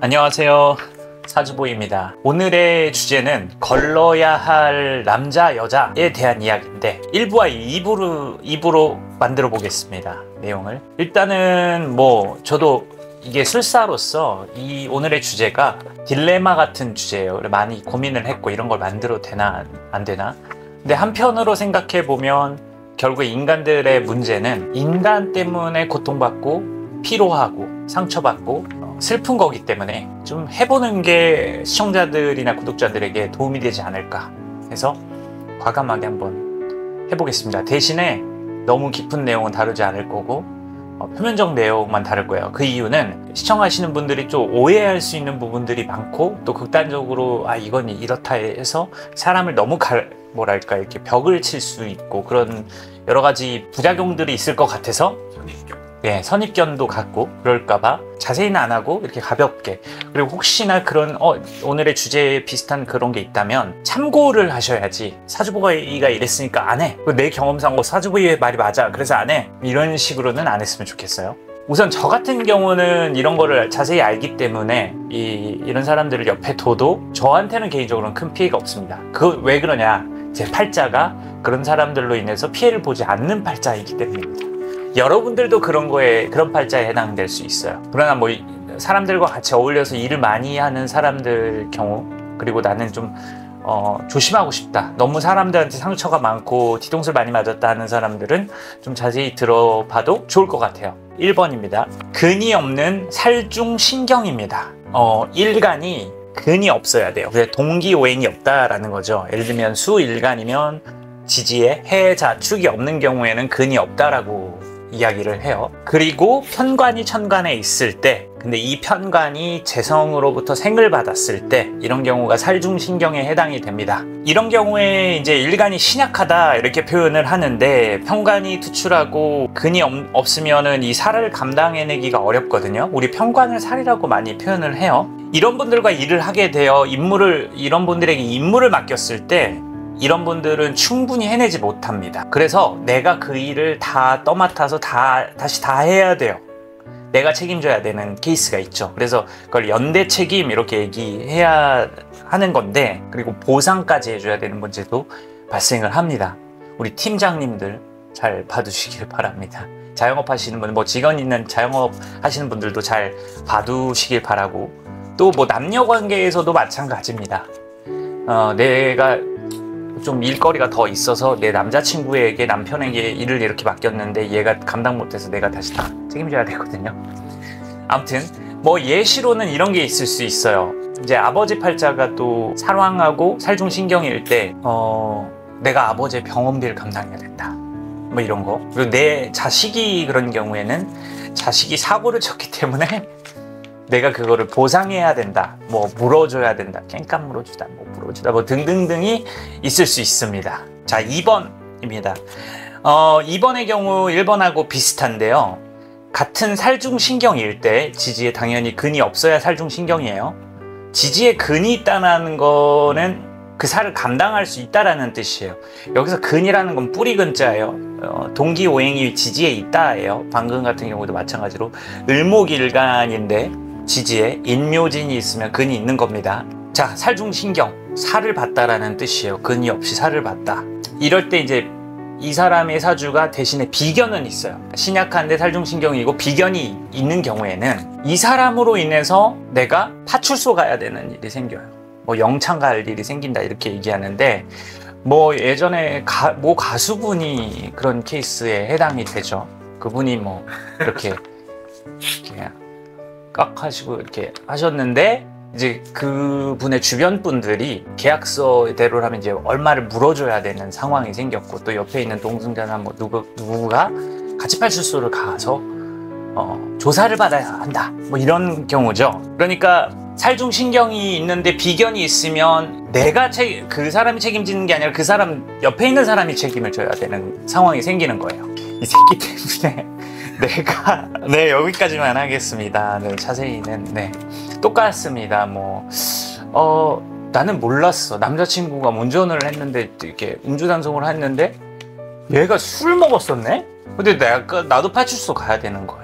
안녕하세요, 사주보입니다. 오늘의 주제는 걸러야 할 남자 여자에 대한 이야기인데 1부와 2부로 만들어 보겠습니다. 내용을 일단은 저도 이게 술사로서 이 오늘의 주제가 딜레마 같은 주제예요. 많이 고민을 했고 이런 걸 만들어도 되나 안 되나. 근데 한편으로 생각해 보면 결국 인간들의 문제는 인간 때문에 고통받고 피로하고 상처받고 슬픈 거기 때문에 좀 해보는 게 시청자들이나 구독자들에게 도움이 되지 않을까 해서 과감하게 한번 해보겠습니다. 대신에 너무 깊은 내용은 다루지 않을 거고 표면적 내용만 다룰 거예요. 그 이유는 시청하시는 분들이 좀 오해할 수 있는 부분들이 많고 또 극단적으로 이건 이렇다 해서 사람을 너무 뭐랄까 이렇게 벽을 칠 수 있고 그런 여러 가지 부작용들이 있을 것 같아서 선입견도 갖고 그럴까봐 자세히는 안 하고 이렇게 가볍게, 그리고 혹시나 그런 오늘의 주제에 비슷한 그런 게 있다면 참고를 하셔야지 사주보가 이랬으니까 안 해, 내 경험상 사주보의 말이 맞아 그래서 안 해, 이런 식으로는 안 했으면 좋겠어요. 우선 저 같은 경우는 이런 거를 자세히 알기 때문에 이런 사람들을 옆에 둬도 저한테는 개인적으로는 큰 피해가 없습니다. 왜 그러냐, 제 팔자가 그런 사람들로 인해서 피해를 보지 않는 팔자이기 때문입니다. 여러분들도 그런 팔자에 해당될 수 있어요. 그러나 사람들과 같이 어울려서 일을 많이 하는 사람들 경우, 그리고 나는 좀 조심하고 싶다, 너무 사람들한테 상처가 많고 뒤통수를 많이 맞았다 하는 사람들은 좀 자세히 들어봐도 좋을 것 같아요. 1번입니다. 근이 없는 살중신경입니다. 일간이 근이 없어야 돼요. 그래서 동기오행이 없다라는 거죠. 예를 들면 수일간이면 지지에 해자축이 없는 경우에는 근이 없다라고 이야기를 해요. 그리고 편관이 천간에 있을 때, 근데 이 편관이 재성으로부터 생을 받았을 때 이런 경우가 살중신경에 해당이 됩니다. 이런 경우에 이제 일간이 신약하다 이렇게 표현을 하는데, 편관이 투출하고 근이 없으면은 이 살을 감당해내기가 어렵거든요. 우리 편관을 살이라고 많이 표현을 해요. 이런 분들과 일을 하게 되어 이런 분들에게 임무를 맡겼을 때 이런 분들은 충분히 해내지 못합니다. 그래서 내가 그 일을 다 떠맡아서 다시 다 해야 돼요. 내가 책임져야 되는 케이스가 있죠. 그래서 그걸 연대 책임 이렇게 얘기해야 하는 건데, 그리고 보상까지 해줘야 되는 문제도 발생을 합니다. 우리 팀장님들 잘 봐두시길 바랍니다. 자영업 하시는 분, 직원 있는 자영업 하시는 분들도 잘 봐두시길 바라고, 또 남녀 관계에서도 마찬가지입니다. 내가 좀 일거리가 더 있어서 내 남자친구에게, 남편에게 일을 이렇게 맡겼는데 얘가 감당 못해서 내가 다시 다 책임져야 되거든요. 아무튼 예시로는 이런 게 있을 수 있어요. 이제 아버지 팔자가 또 살왕하고 살중신경일 때 내가 아버지의 병원비를 감당해야 된다, 이런 거. 그리고 내 자식이 그런 경우에는 자식이 사고를 쳤기 때문에 내가 그거를 보상해야 된다, 물어줘야 된다, 깽판 물어주다, 물어주다, 등등등이 있을 수 있습니다. 자, 2번입니다. 2번의 경우 1번하고 비슷한데요. 같은 살중신경일 때, 지지에 당연히 근이 없어야 살중신경이에요. 지지에 근이 있다는 거는 그 살을 감당할 수 있다라는 뜻이에요. 여기서 근이라는 건 뿌리 근자예요. 동기오행이 지지에 있다예요. 방금 같은 경우도 마찬가지로 을목일간인데 지지에 인묘진이 있으면 근이 있는 겁니다. 자, 살중신경, 살을 받다라는 뜻이에요. 근이 없이 살을 받다. 이럴 때 이제 이 사람의 사주가 대신에 비견은 있어요. 신약한데 살중신경이고 비견이 있는 경우에는 이 사람으로 인해서 내가 파출소 가야 되는 일이 생겨요. 영창 갈 일이 생긴다 이렇게 얘기하는데, 예전에 가수분이 그런 케이스에 해당이 되죠. 그분이 이렇게 깍 하시고 이렇게 하셨는데, 이제 그분의 주변 분들이 계약서대로 하면 이제 얼마를 물어줘야 되는 상황이 생겼고, 또 옆에 있는 동승자나 누구가 같이 파출소를 가서 조사를 받아야 한다, 이런 경우죠. 그러니까 살중신경이 있는데 비견이 있으면 그 사람이 책임지는 게 아니라 그 사람 옆에 있는 사람이 책임을 져야 되는 상황이 생기는 거예요. 이 새끼 때문에 여기까지만 하겠습니다. 자세히는 똑같습니다. 나는 몰랐어. 남자친구가 운전을 했는데 이렇게 음주단속을 했는데 얘가 술 먹었었네? 근데 나도 파출소 가야 되는 거예요.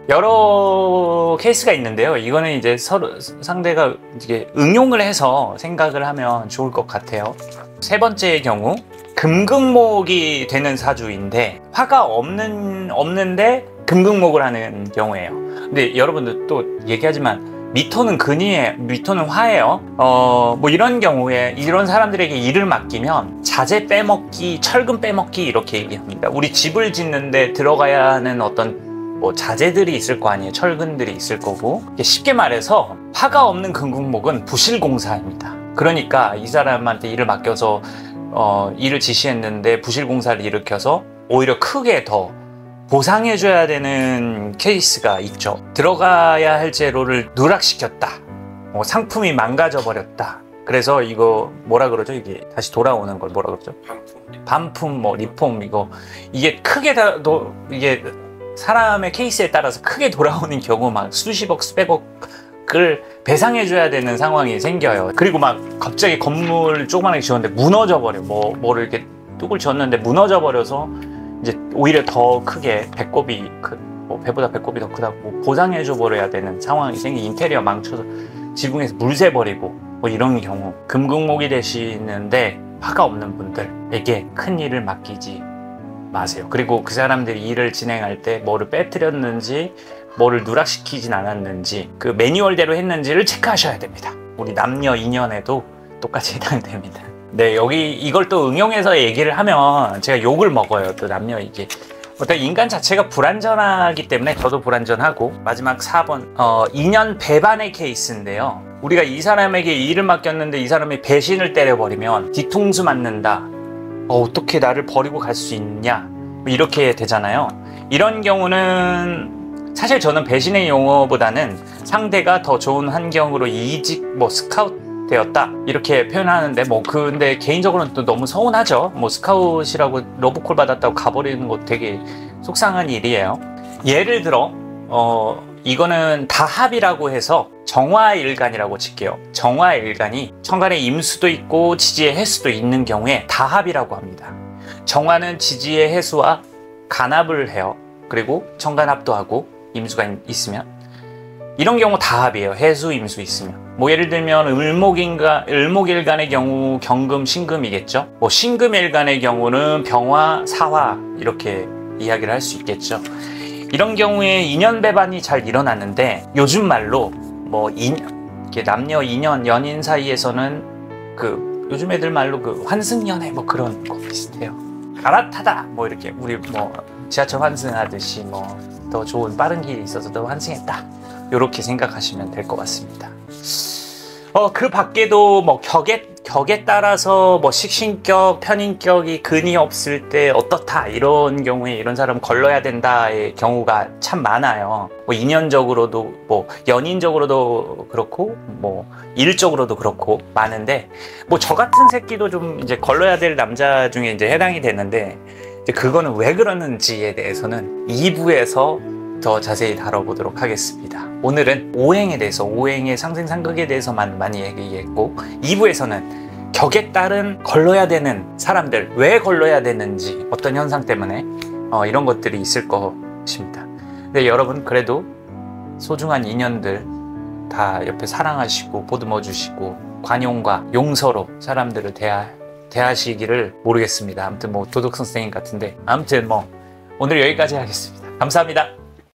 여러 케이스가 있는데요. 이거는 이제 서로 상대가 이게 응용을 해서 생각을 하면 좋을 것 같아요. 세 번째의 경우, 금극목이 되는 사주인데 화가 없는데 금극목을 하는 경우예요. 근데 여러분들 또 얘기하지만 미토는 근이에요. 미토는 화예요. 뭐 이런 경우에 이런 사람들에게 일을 맡기면 자재 빼먹기, 철근 빼먹기 이렇게 얘기합니다. 우리 집을 짓는데 들어가야 하는 어떤 뭐 자재들이 있을 거 아니에요. 철근들이 있을 거고. 쉽게 말해서 화가 없는 금극목은 부실공사입니다. 그러니까 이 사람한테 일을 맡겨서 일을 지시했는데 부실공사를 일으켜서 오히려 크게 더 보상해줘야 되는 케이스가 있죠. 들어가야 할 재료를 누락시켰다. 상품이 망가져버렸다. 그래서 이거 뭐라 그러죠? 이게 다시 돌아오는 걸 뭐라 그러죠? 반품, 뭐 리폼 이게 크게 이게 사람의 케이스에 따라서 크게 돌아오는 경우 막 수십억, 수백억을 배상해줘야 되는 상황이 생겨요. 그리고 막 갑자기 건물 조그만하게 지었는데 무너져버려. 뭐를 이렇게 뚝을 지었는데 무너져버려서 이제 오히려 더 크게 배꼽이 배보다 배꼽이 더 크다고 보상해줘 버려야 되는 상황이 생기. 인테리어 망쳐서 지붕에서 물 새버리고 뭐 이런 경우. 금극목이 되시는데 화가 없는 분들에게 큰 일을 맡기지 마세요. 그리고 그 사람들이 일을 진행할 때 뭐를 빼뜨렸는지 뭐를 누락시키진 않았는지 그 매뉴얼대로 했는지를 체크하셔야 됩니다. 우리 남녀 인연에도 똑같이 해당됩니다. 네, 여기 이걸 또 응용해서 얘기를 하면 제가 욕을 먹어요. 또 남녀 이게 어떤 인간 자체가 불완전하기 때문에 저도 불완전하고. 마지막 4번 인연 배반의 케이스인데요. 우리가 이 사람에게 일을 맡겼는데 이 사람이 배신을 때려버리면 뒤통수 맞는다. 어떻게 나를 버리고 갈 수 있냐 이렇게 되잖아요. 이런 경우는 사실 저는 배신의 용어보다는 상대가 더 좋은 환경으로 이직, 스카우트 되었다 이렇게 표현하는데 근데 개인적으로는 또 너무 서운하죠. 스카웃이라고 러브콜 받았다고 가버리는 거 되게 속상한 일이에요. 예를 들어 이거는 다합이라고 해서 정화일간이라고 칠게요. 정화일간이 천간에 임수도 있고 지지에 해수도 있는 경우에 다합이라고 합니다. 정화는 지지에 해수와 간합을 해요. 그리고 천간합도 하고 임수가 있으면 이런 경우 다합이에요. 해수, 임수 있으면. 예를 들면 을목일간의 경우 경금, 신금이겠죠. 신금일간의 경우는 병화, 사화 이렇게 이야기를 할 수 있겠죠. 이런 경우에 인연 배반이 잘 일어나는데 요즘 말로 남녀 인연, 연인 사이에서는 요즘 애들 말로 환승연애 그런 거 비슷해요. 갈아타다 이렇게 우리 지하철 환승하듯이 더 좋은 빠른 길이 있어서 더 환승했다. 이렇게 생각하시면 될 것 같습니다. 그 밖에도 격에 따라서 식신격, 편인격이 근이 없을 때 어떻다 이런 경우에 이런 사람 걸러야 된다의 경우가 참 많아요. 인연적으로도 연인적으로도 그렇고 일적으로도 그렇고 많은데 저 같은 새끼도 좀 이제 걸러야 될 남자 중에 이제 해당이 되는데 이제 그거는 왜 그러는지에 대해서는 2부에서 더 자세히 다뤄보도록 하겠습니다. 오늘은 오행에 대해서, 오행의 상생상극에 대해서만 많이 얘기했고 2부에서는 격에 따른 걸러야 되는 사람들, 왜 걸러야 되는지, 어떤 현상 때문에 이런 것들이 있을 것입니다. 근데 여러분 그래도 소중한 인연들 다 옆에 사랑하시고 보듬어 주시고 관용과 용서로 사람들을 대하시기를 모르겠습니다. 아무튼 도덕 선생님 같은데 아무튼 오늘 여기까지 하겠습니다. 감사합니다.